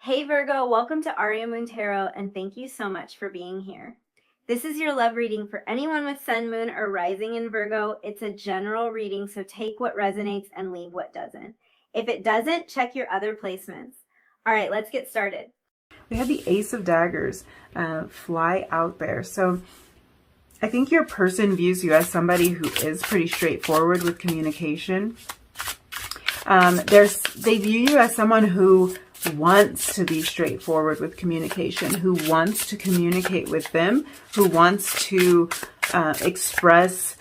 Hey Virgo, welcome to Aria Moon Tarot, and thank you so much for being here. This is your love reading for anyone with Sun, Moon, or Rising in Virgo. It's a general reading, so take what resonates and leave what doesn't. If it doesn't, check your other placements. All right, let's get started. We had the Ace of Daggers fly out there. So I think your person views you as somebody who is pretty straightforward with communication. They view you as someone who wants to be straightforward with communication, who wants to communicate with them, who wants to express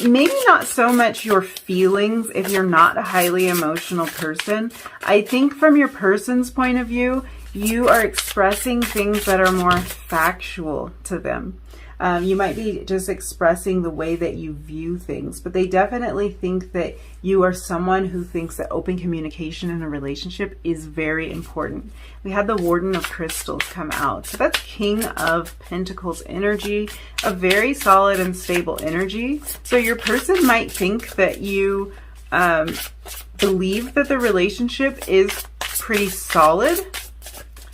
maybe not so much your feelings if you're not a highly emotional person. I think from your person's point of view, you are expressing things that are more factual to them. You might be just expressing the way that you view things, but they definitely think that you are someone who thinks that open communication in a relationship is very important. We had the Warden of Crystals come out. So that's King of Pentacles energy, a very solid and stable energy. So your person might think that you believe that the relationship is pretty solid,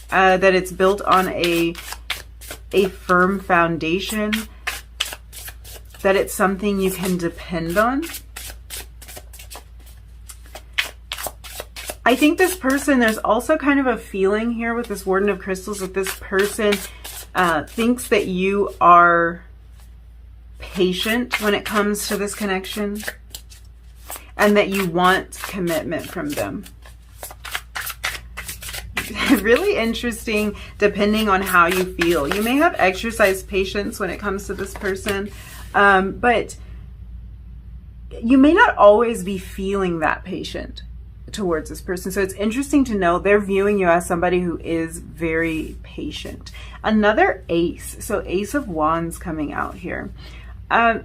that it's built on a firm foundation, that it's something you can depend on. I think this person, there's also kind of a feeling here with this Warden of Crystals that this person thinks that you are patient when it comes to this connection and that you want commitment from them. Really interesting depending on how you feel. You may have exercised patience when it comes to this person, but you may not always be feeling that patient towards this person. So it's interesting to know they're viewing you as somebody who is very patient. Another ace, so Ace of Wands coming out here.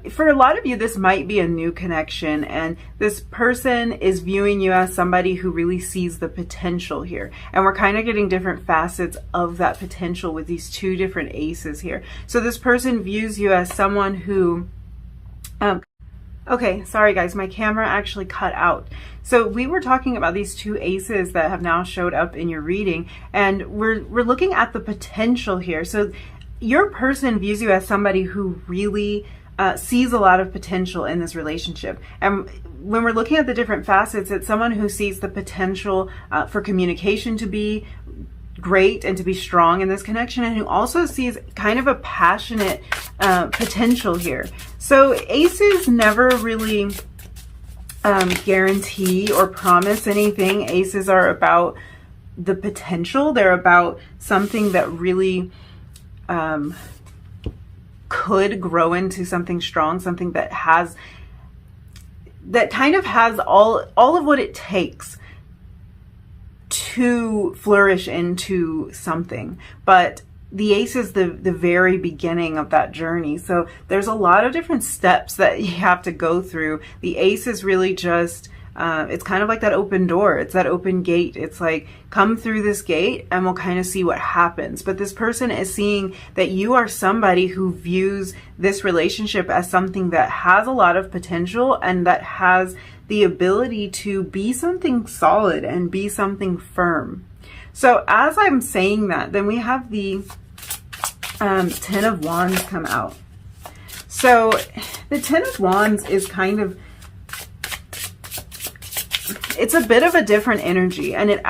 For a lot of you, this might be a new connection, and this person is viewing you as somebody who really sees the potential here. And we're kind of getting different facets of that potential with these two different aces here. So this person views you as someone who... okay, sorry guys, my camera actually cut out. So we were talking about these two aces that have now showed up in your reading, and we're looking at the potential here. So your person views you as somebody who really... sees a lot of potential in this relationship. And when we're looking at the different facets, it's someone who sees the potential for communication to be great and to be strong in this connection, and who also sees kind of a passionate potential here. So aces never really guarantee or promise anything. Aces are about the potential. They're about something that really could grow into something strong, something that kind of has all of what it takes to flourish into something. But the ace is the very beginning of that journey. So there's a lot of different steps that you have to go through. The ace is really just it's kind of like that open door. It's that open gate. It's like, come through this gate and we'll kind of see what happens. But this person is seeing that you are somebody who views this relationship as something that has a lot of potential and that has the ability to be something solid and be something firm. So as I'm saying that, then we have the Ten of Wands come out. So the Ten of Wands is kind of, it's a bit of a different energy, and it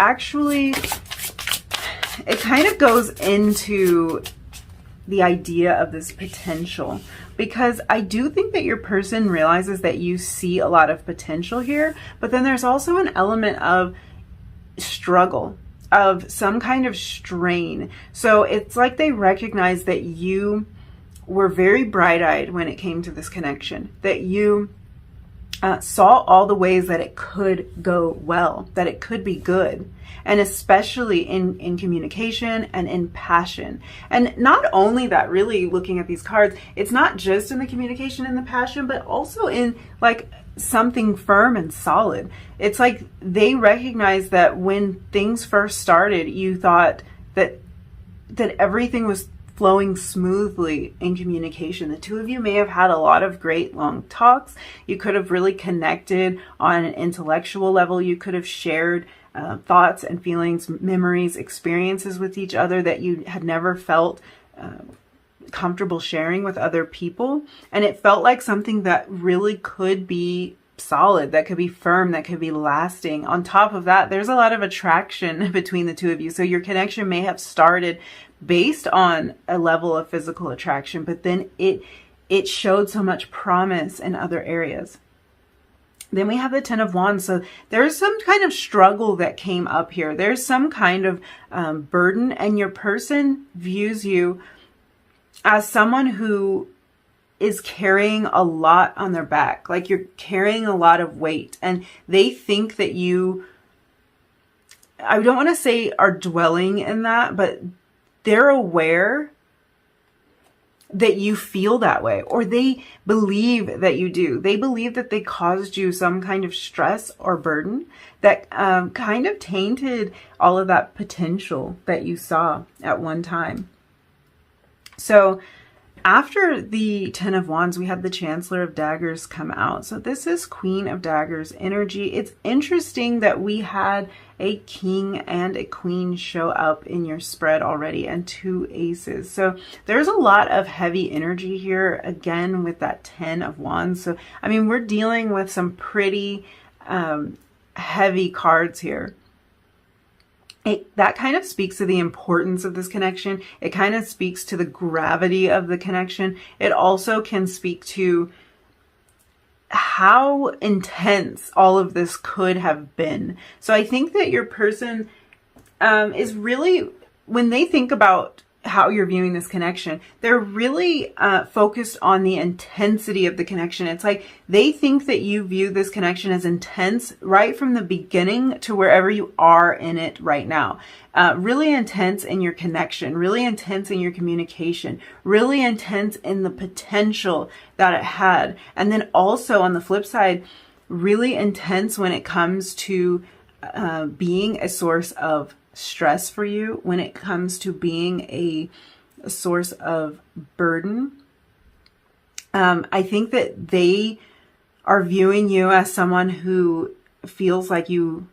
kind of goes into the idea of this potential, because I do think that your person realizes that you see a lot of potential here, but then there's also an element of struggle, of some kind of strain. So it's like they recognize that you were very bright-eyed when it came to this connection, that you saw all the ways that it could go well, that it could be good, and especially in communication and in passion. And not only that, really looking at these cards, it's not just in the communication and the passion, but also in like something firm and solid. It's like they recognize that when things first started, you thought that everything was flowing smoothly in communication. The two of you may have had a lot of great long talks. You could have really connected on an intellectual level. You could have shared thoughts and feelings, memories, experiences with each other that you had never felt comfortable sharing with other people. And it felt like something that really could be solid, that could be firm, that could be lasting. On top of that, there's a lot of attraction between the two of you. So your connection may have started based on a level of physical attraction, but then it showed so much promise in other areas. Then we have the Ten of Wands. So there's some kind of struggle that came up here. There's some kind of burden, and your person views you as someone who is carrying a lot on their back. Like you're carrying a lot of weight, and they think that you, I don't want to say are dwelling in that, but they're aware that you feel that way, or they believe that you do. They believe that they caused you some kind of stress or burden that kind of tainted all of that potential that you saw at one time. So after the Ten of Wands, we had the Chancellor of Daggers come out. So this is Queen of Daggers energy. It's interesting that we had a King and a Queen show up in your spread already, and 2 aces. So there's a lot of heavy energy here, again, with that Ten of Wands. So, I mean, we're dealing with some pretty heavy cards here. That kind of speaks to the importance of this connection. It kind of speaks to the gravity of the connection. It also can speak to how intense all of this could have been. So I think that your person is really, when they think about how you're viewing this connection, they're really focused on the intensity of the connection. It's like they think that you view this connection as intense right from the beginning to wherever you are in it right now. Really intense in your connection, really intense in your communication, really intense in the potential that it had. And then also on the flip side, really intense when it comes to being a source of stress for you, when it comes to being a source of burden. I think that they are viewing you as someone who feels like you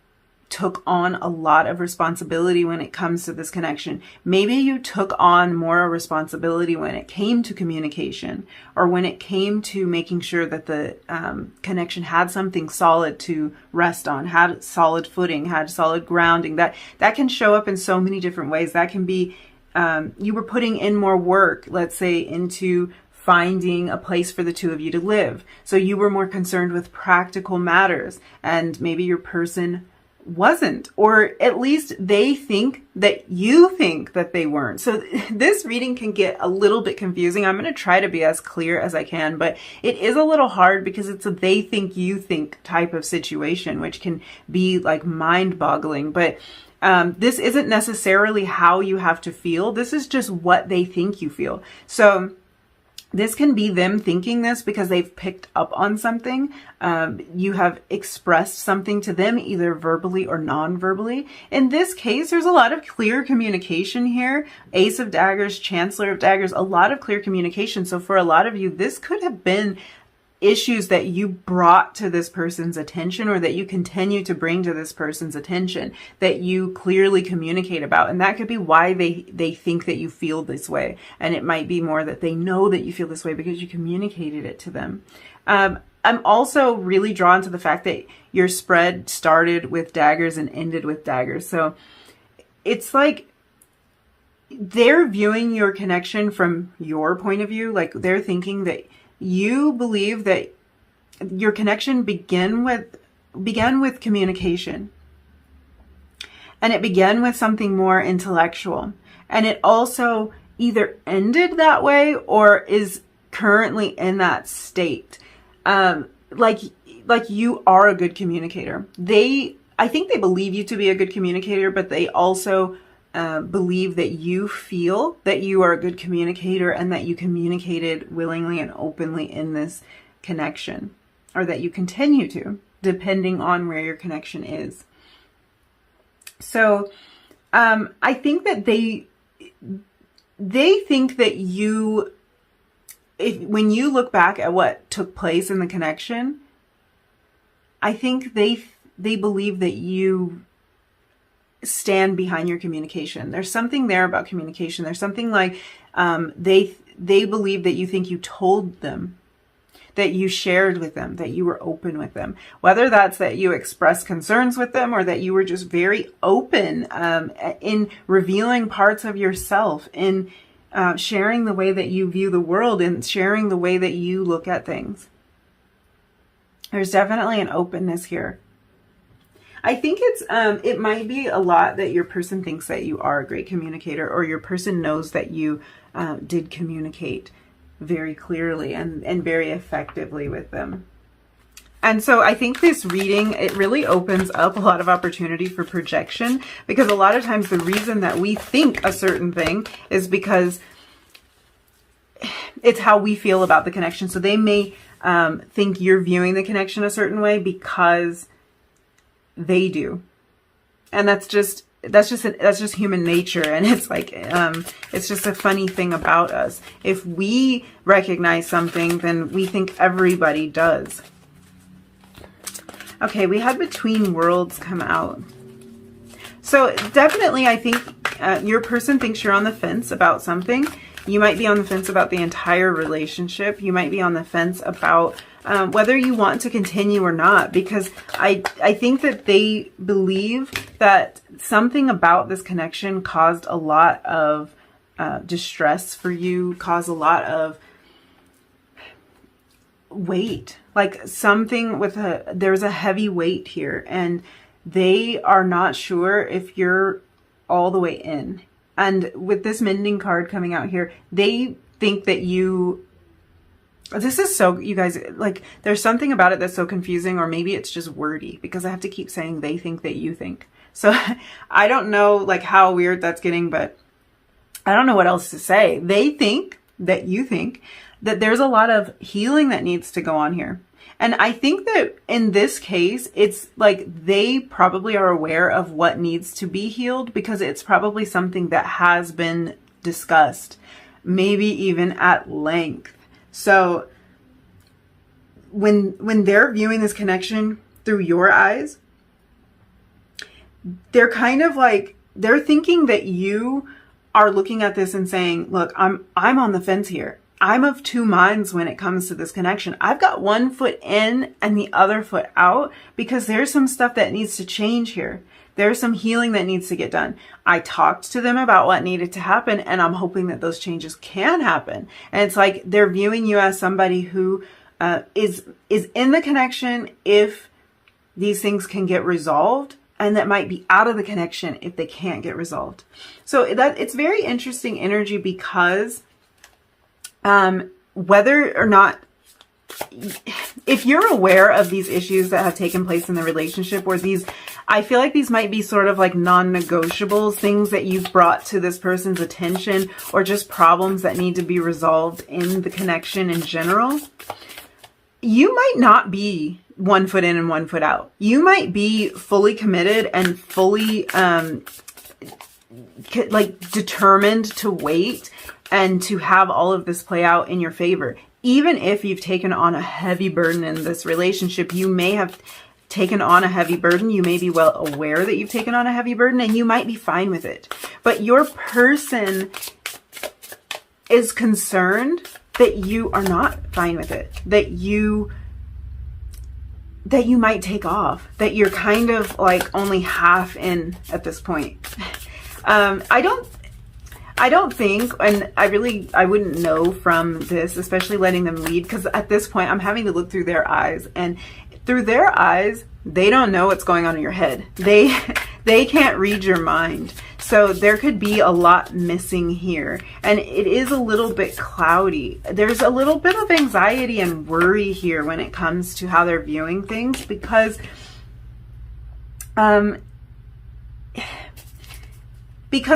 took on a lot of responsibility when it comes to this connection. Maybe you took on more responsibility when it came to communication, or when it came to making sure that the connection had something solid to rest on, had solid footing, had solid grounding. That can show up in so many different ways. That can be you were putting in more work, let's say, into finding a place for the two of you to live. So you were more concerned with practical matters, and maybe your person wasn't, or at least they think that you think that they weren't. So this reading can get a little bit confusing. I'm going to try to be as clear as I can, but it is a little hard because it's a they think you think type of situation, which can be like mind-boggling. But this isn't necessarily how you have to feel. This is just what they think you feel. So this can be them thinking this because they've picked up on something. You have expressed something to them, either verbally or non-verbally. In this case, there's a lot of clear communication here. Ace of Daggers, Chancellor of Daggers, a lot of clear communication. So for a lot of you, this could have been issues that you brought to this person's attention, or that you continue to bring to this person's attention, that you clearly communicate about. And that could be why they think that you feel this way. And it might be more that they know that you feel this way because you communicated it to them. I'm also really drawn to the fact that your spread started with daggers and ended with daggers. So it's like they're viewing your connection from your point of view. Like they're thinking that you believe that your connection began with communication, and it began with something more intellectual, and it also either ended that way or is currently in that state. Like you are a good communicator. I think they believe you to be a good communicator, but they also believe that you feel that you are a good communicator and that you communicated willingly and openly in this connection, or that you continue to, depending on where your connection is. So I think that they think that you, when you look back at what took place in the connection, I think they believe that you stand behind your communication. There's something there about communication. There's something like they believe that you think you told them, that you shared with them, that you were open with them. Whether that's that you expressed concerns with them or that you were just very open in revealing parts of yourself, in sharing the way that you view the world and sharing the way that you look at things. There's definitely an openness here. I think it might be a lot that your person thinks that you are a great communicator, or your person knows that you did communicate very clearly and very effectively with them. And so I think this reading, it really opens up a lot of opportunity for projection, because a lot of times the reason that we think a certain thing is because it's how we feel about the connection. So they may think you're viewing the connection a certain way because they do. And that's just human nature. And it's like, it's just a funny thing about us. If we recognize something, then we think everybody does. Okay, we had Between Worlds come out. So definitely, I think your person thinks you're on the fence about something. You might be on the fence about the entire relationship. You might be on the fence about whether you want to continue or not, because I think that they believe that something about this connection caused a lot of distress for you, caused a lot of weight, like something with there's a heavy weight here, and they are not sure if you're all the way in. And with this mending card coming out here, they think that this is so, you guys, like, there's something about it that's so confusing, or maybe it's just wordy, because I have to keep saying they think that you think. So I don't know like how weird that's getting, but I don't know what else to say. They think that you think that there's a lot of healing that needs to go on here. And I think that in this case, it's like they probably are aware of what needs to be healed, because it's probably something that has been discussed, maybe even at length. So when they're viewing this connection through your eyes, they're kind of like, they're thinking that you are looking at this and saying, look, I'm on the fence here. I'm of two minds when it comes to this connection. I've got one foot in and the other foot out, because there's some stuff that needs to change here. There's some healing that needs to get done. I talked to them about what needed to happen, and I'm hoping that those changes can happen. And it's like they're viewing you as somebody who is in the connection if these things can get resolved, and that might be out of the connection if they can't get resolved. So that it's very interesting energy, because whether or not, if you're aware of these issues that have taken place in the relationship, or these, I feel like these might be sort of like non-negotiables, things that you've brought to this person's attention, or just problems that need to be resolved in the connection in general, you might not be one foot in and one foot out. You might be fully committed and fully like determined to wait and to have all of this play out in your favor. Even if you've taken on a heavy burden in this relationship, you may have taken on a heavy burden. You may be well aware that you've taken on a heavy burden, and you might be fine with it. But your person is concerned that you are not fine with it, that you might take off, that you're kind of like only half in at this point. I don't think, and I wouldn't know from this, especially letting them lead, because at this point I'm having to look through their eyes, and through their eyes, they don't know what's going on in your head. They can't read your mind. So there could be a lot missing here, and it is a little bit cloudy. There's a little bit of anxiety and worry here when it comes to how they're viewing things, because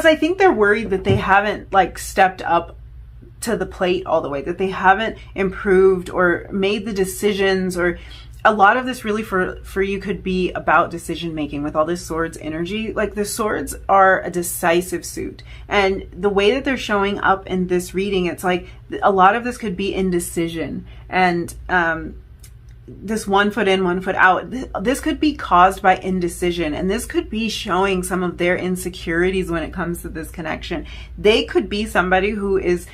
I think they're worried that they haven't like stepped up to the plate all the way, that they haven't improved or made the decisions, or a lot of this really for you could be about decision making with all this swords energy. Like the swords are a decisive suit, and the way that they're showing up in this reading, it's like a lot of this could be indecision, and this 1 foot in, 1 foot out. This could be caused by indecision, and this could be showing some of their insecurities when it comes to this connection. They could be somebody who is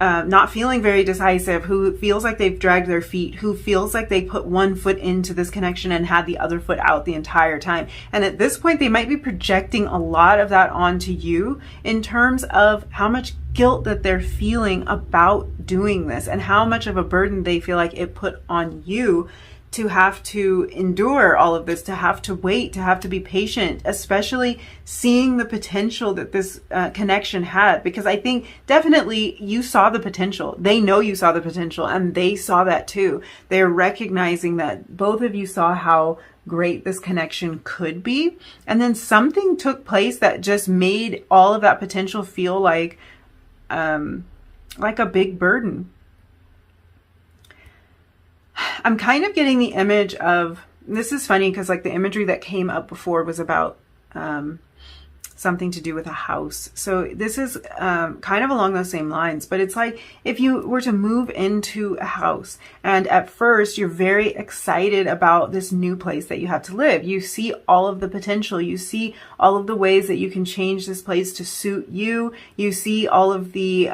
not feeling very decisive, who feels like they've dragged their feet, who feels like they put 1 foot into this connection and had the other foot out the entire time. And at this point, they might be projecting a lot of that onto you in terms of how much guilt that they're feeling about doing this and how much of a burden they feel like it put on you to have to endure all of this, to have to wait, to have to be patient, especially seeing the potential that this connection had. Because I think definitely you saw the potential. They know you saw the potential, and they saw that too. They're recognizing that both of you saw how great this connection could be. And then something took place that just made all of that potential feel like a big burden. I'm kind of getting the image of, this is funny because like the imagery that came up before was about something to do with a house. So this is kind of along those same lines, but it's like if you were to move into a house and at first you're very excited about this new place that you have to live. You see all of the potential. You see all of the ways that you can change this place to suit you. You see all of the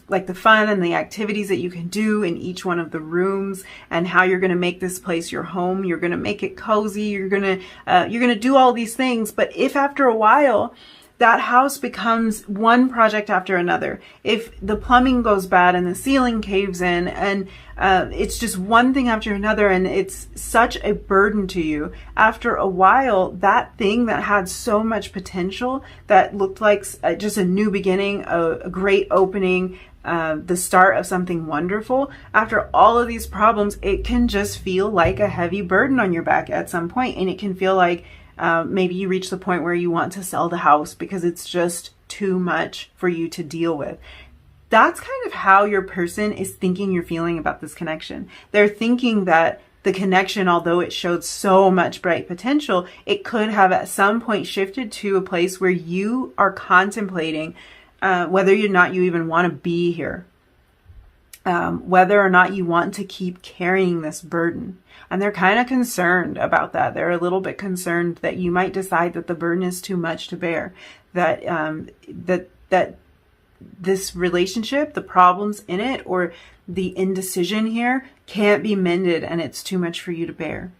like the fun and the activities that you can do in each one of the rooms and how you're going to make this place your home. You're going to make it cozy. You're going to do all these things. But if after a while that house becomes one project after another, if the plumbing goes bad and the ceiling caves in and it's just one thing after another and it's such a burden to you, after a while, that thing that had so much potential, that looked like just a new beginning, a great opening, the start of something wonderful, after all of these problems, it can just feel like a heavy burden on your back at some point. And it can feel like maybe you reach the point where you want to sell the house because it's just too much for you to deal with. That's kind of how your person is thinking you're feeling about this connection. They're thinking that the connection, although it showed so much bright potential, it could have at some point shifted to a place where you are contemplating whether or not you even want to be here. Whether or not you want to keep carrying this burden. And they're kind of concerned about that. They're a little bit concerned that you might decide that the burden is too much to bear. That that this relationship, the problems in it, or the indecision here can't be mended and it's too much for you to bear.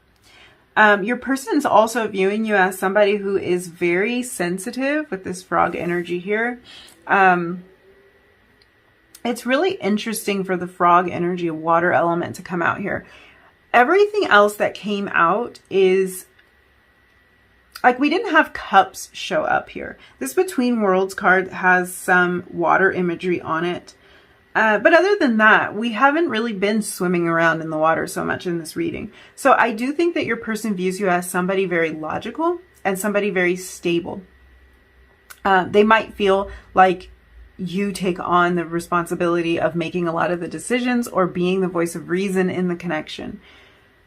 Your person's also viewing you as somebody who is very sensitive with this frog energy here. It's really interesting for the frog energy, water element, to come out here. Everything else that came out is like we didn't have cups show up here. This Between Worlds card has some water imagery on it. But other than that, we haven't really been swimming around in the water so much in this reading. So I do think that your person views you as somebody very logical and somebody very stable. They might feel like you take on the responsibility of making a lot of the decisions or being the voice of reason in the connection.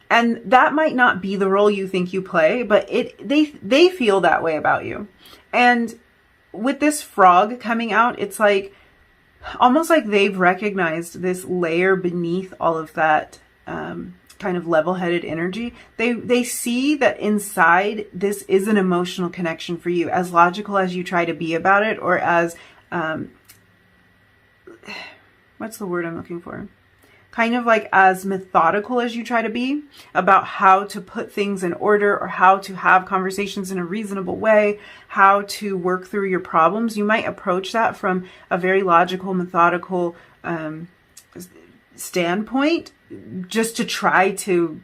And that might not be the role you think you play, but they feel that way about you. And with this frog coming out, it's like almost like they've recognized this layer beneath all of that kind of level-headed energy. They see that inside this is an emotional connection for you, as logical as you try to be about it, or as what's the word I'm looking for? Kind of like as methodical as you try to be about how to put things in order or how to have conversations in a reasonable way, how to work through your problems. You might approach that from a very logical, methodical standpoint just to try to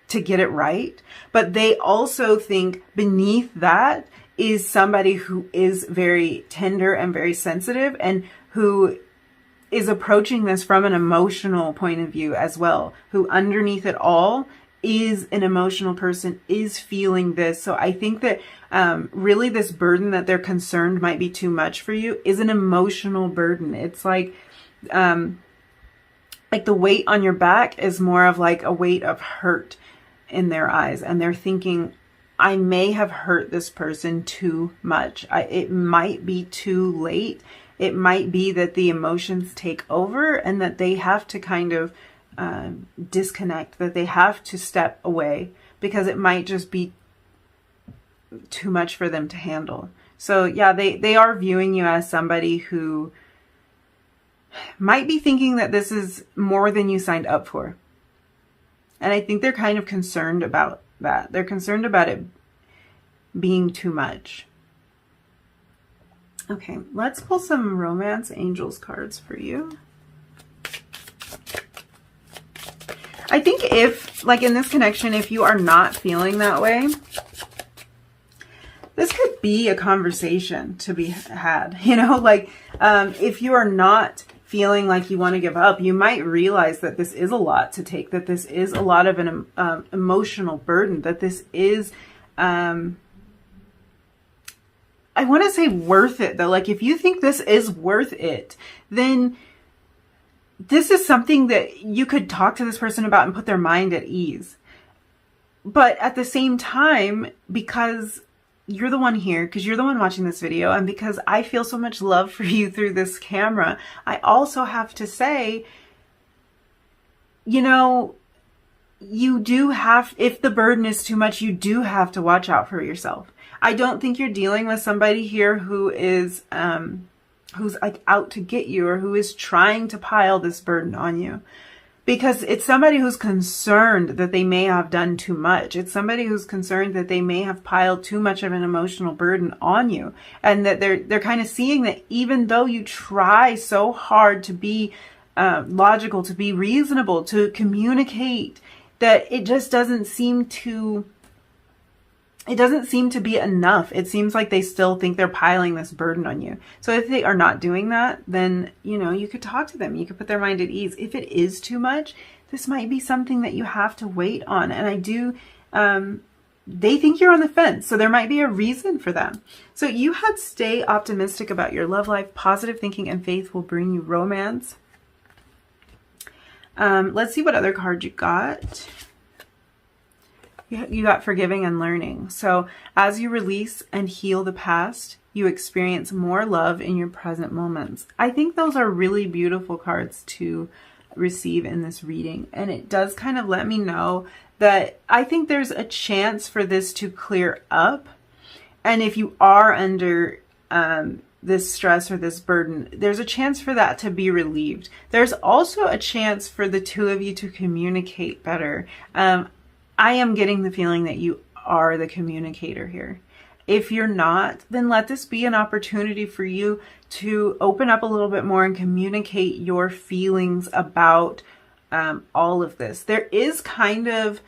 get it right. But they also think beneath that is somebody who is very tender and very sensitive and who is approaching this from an emotional point of view as well, who underneath it all is an emotional person, is feeling this. So I think that really this burden that they're concerned might be too much for you is an emotional burden. It's like the weight on your back is more of like a weight of hurt in their eyes. And they're thinking, I may have hurt this person too much. It might be too late. It might be that the emotions take over and that they have to kind of disconnect, that they have to step away because it might just be too much for them to handle. So yeah, they are viewing you as somebody who might be thinking that this is more than you signed up for. And I think they're kind of concerned about that. They're concerned about it being too much. Okay, let's pull some romance angels cards for you. I think if, like in this connection, if you are not feeling that way, this could be a conversation to be had, you know, like if you are not feeling like you want to give up, you might realize that this is a lot to take, that this is a lot of an emotional burden, that this is, I want to say worth it though. Like if you think this is worth it, then this is something that you could talk to this person about and put their mind at ease. But at the same time, because you're the one here, because you're the one watching this video, and because I feel so much love for you through this camera, I also have to say, you know, you do have, if the burden is too much, you do have to watch out for yourself. I don't think you're dealing with somebody here who is, who's like out to get you, or who is trying to pile this burden on you. Because it's somebody who's concerned that they may have done too much. It's somebody who's concerned that they may have piled too much of an emotional burden on you. And that they're kind of seeing that even though you try so hard to be logical, to be reasonable, to communicate, that it just doesn't seem to... It doesn't seem to be enough. It seems like they still think they're piling this burden on you. So if they are not doing that, then, you know, you could talk to them. You could put their mind at ease. If it is too much, this might be something that you have to wait on. And I do, they think you're on the fence. So there might be a reason for them. So you had stay optimistic about your love life. Positive thinking and faith will bring you romance. Let's see what other card you got. You got forgiving and learning. So as you release and heal the past, you experience more love in your present moments. I think those are really beautiful cards to receive in this reading. And it does kind of let me know that I think there's a chance for this to clear up. And if you are under this stress or this burden, there's a chance for that to be relieved. There's also a chance for the two of you to communicate better. I am getting the feeling that you are the communicator here. If you're not, then let this be an opportunity for you to open up a little bit more and communicate your feelings about all of this. There is kind of,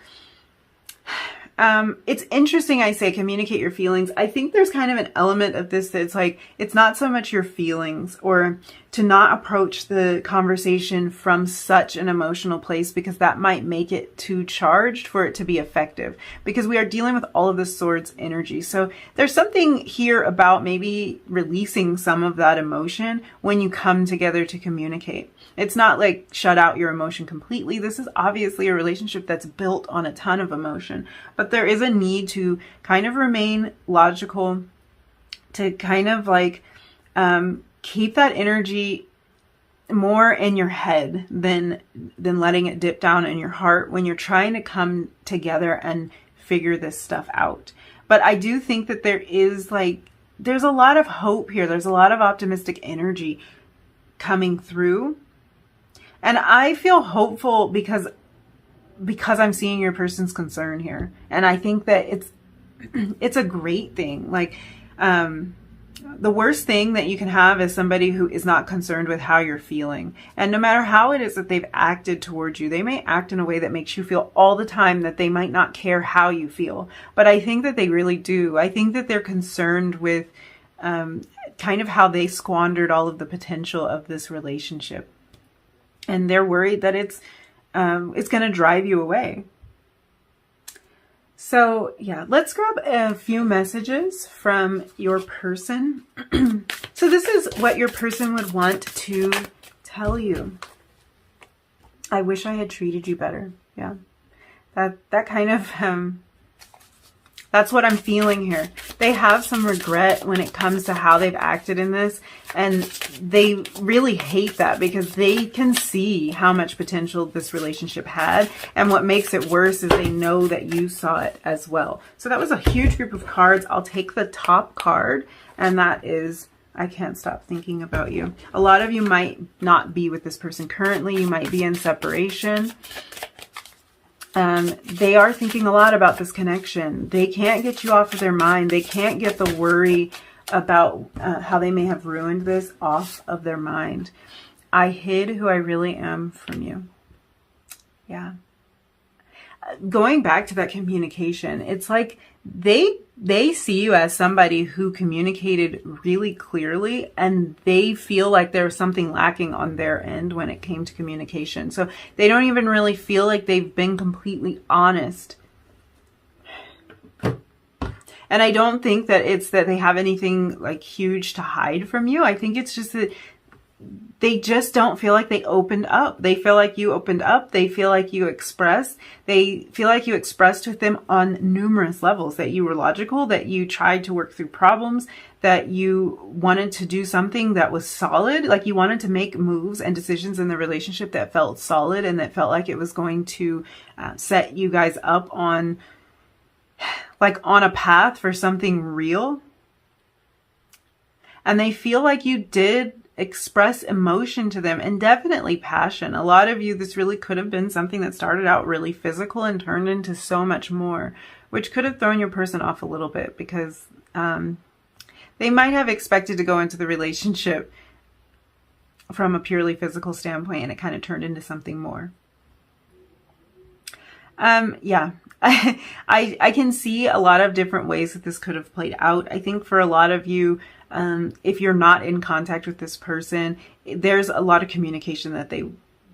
it's interesting I say communicate your feelings. I think there's kind of an element of this that's like, it's not so much your feelings, or to not approach the conversation from such an emotional place, because that might make it too charged for it to be effective, because we are dealing with all of the swords energy. So there's something here about maybe releasing some of that emotion when you come together to communicate. It's not like shut out your emotion completely. This is obviously a relationship that's built on a ton of emotion, but there is a need to kind of remain logical, to kind of like keep that energy more in your head than letting it dip down in your heart when you're trying to come together and figure this stuff out. But I do think that there is there's a lot of hope here. There's a lot of optimistic energy coming through. And I feel hopeful because I'm seeing your person's concern here. And I think that it's a great thing. Like, the worst thing that you can have is somebody who is not concerned with how you're feeling. And no matter how it is that they've acted towards you, they may act in a way that makes you feel all the time that they might not care how you feel. But I think that they really do. I think that they're concerned with kind of how they squandered all of the potential of this relationship. And they're worried that it's going to drive you away. So yeah, let's grab a few messages from your person. So this is what your person would want to tell you. I wish I had treated you better. Yeah, that kind of That's what I'm feeling here. They have some regret when it comes to how they've acted in this. And they really hate that because they can see how much potential this relationship had. And what makes it worse is they know that you saw it as well. So that was a huge group of cards. I'll take the top card, and that is, I can't stop thinking about you. A lot of you might not be with this person currently. You might be in separation. They are thinking a lot about this connection. They can't get you off of their mind. They can't get the worry about how they may have ruined this off of their mind. I hid who I really am from you. Yeah. Going back to that communication, it's like they see you as somebody who communicated really clearly, and they feel like there was something lacking on their end when it came to communication. So they don't even really feel like they've been completely honest. And I don't think that it's that they have anything like huge to hide from you. I think it's just that they just don't feel like they opened up. They feel like you opened up. They feel like you expressed. They feel like you expressed with them on numerous levels, that you were logical, that you tried to work through problems, that you wanted to do something that was solid, like you wanted to make moves and decisions in the relationship that felt solid and that felt like it was going to set you guys up on, like, on a path for something real. And they feel like you did express emotion to them, and definitely passion. A lot of you, this really could have been something that started out really physical and turned into so much more, which could have thrown your person off a little bit because they might have expected to go into the relationship from a purely physical standpoint, and it kind of turned into something more. Yeah, I can see a lot of different ways that this could have played out. I think for a lot of you, if you're not in contact with this person, there's a lot of communication that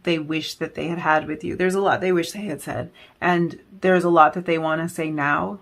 they wish that they had had with you. There's a lot they wish they had said, and there's a lot that they want to say now.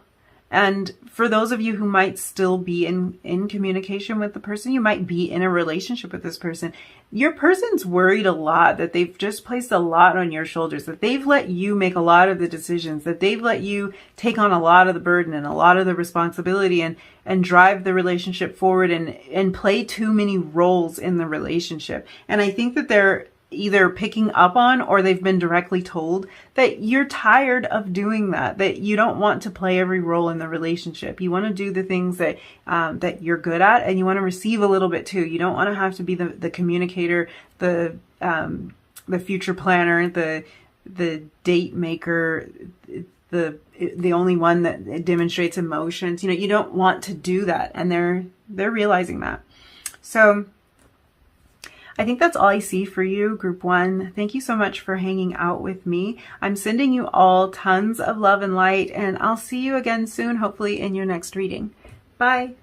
And for those of you who might still be in communication with the person, you might be in a relationship with this person, your person's worried a lot that they've just placed a lot on your shoulders, that they've let you make a lot of the decisions, that they've let you take on a lot of the burden and a lot of the responsibility and drive the relationship forward and play too many roles in the relationship. And I think that they're either picking up on, or they've been directly told that you're tired of doing that you don't want to play every role in the relationship. You want to do the things that that you're good at, and you want to receive a little bit too. You don't want to have to be the communicator, the future planner, the date maker, the only one that demonstrates emotions. You know, you don't want to do that, and they're realizing that. So I think that's all I see for you, Group 1. Thank you so much for hanging out with me. I'm sending you all tons of love and light, and I'll see you again soon, hopefully in your next reading. Bye.